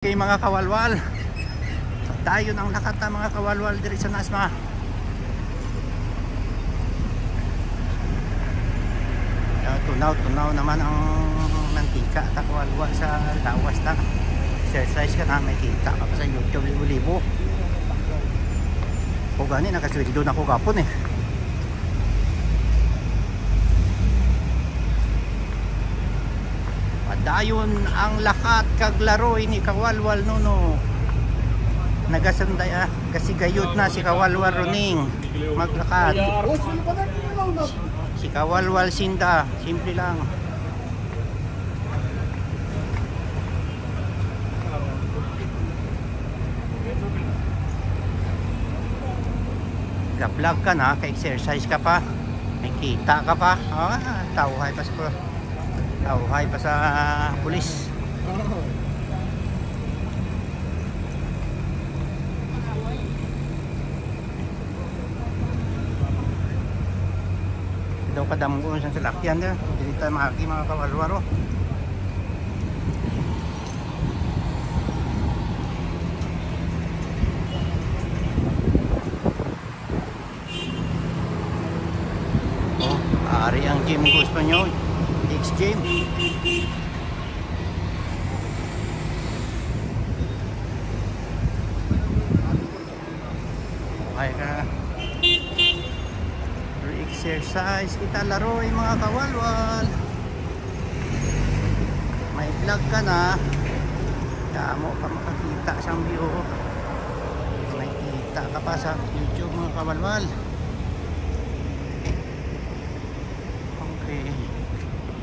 Okay mga kawalwal, tayo ng nakata mga kawalwal diri sa Nasma. Tunaw naman ang mantika ta kawalwal sa lawas ta. Exercise ka na, may kita ka pa sa YouTube libo-libo. O gani nakasweldo na ko kapon eh. Dayon ang lakat kag laroy ni kawalwal nuno. Nagasandaya kasigayod na si kawalwal runing maglakad. Si kawalwal sinda, simple lang. Ga-vlog ka na, ka-exercise ka pa, may kita ka pa. Tawhay pa sa tawhay pa sa pulis. Daw kadamgo sa salakyan na. Dili tayo makaki mga kawalwaro. Ari ang gym gusto nyo. X-Gym. Okay ka. Exercise kita laroy mga kawalwal. May vlog ka na. Damo pa makakita sa view. May kita ka pa sa YouTube mga kawalwal.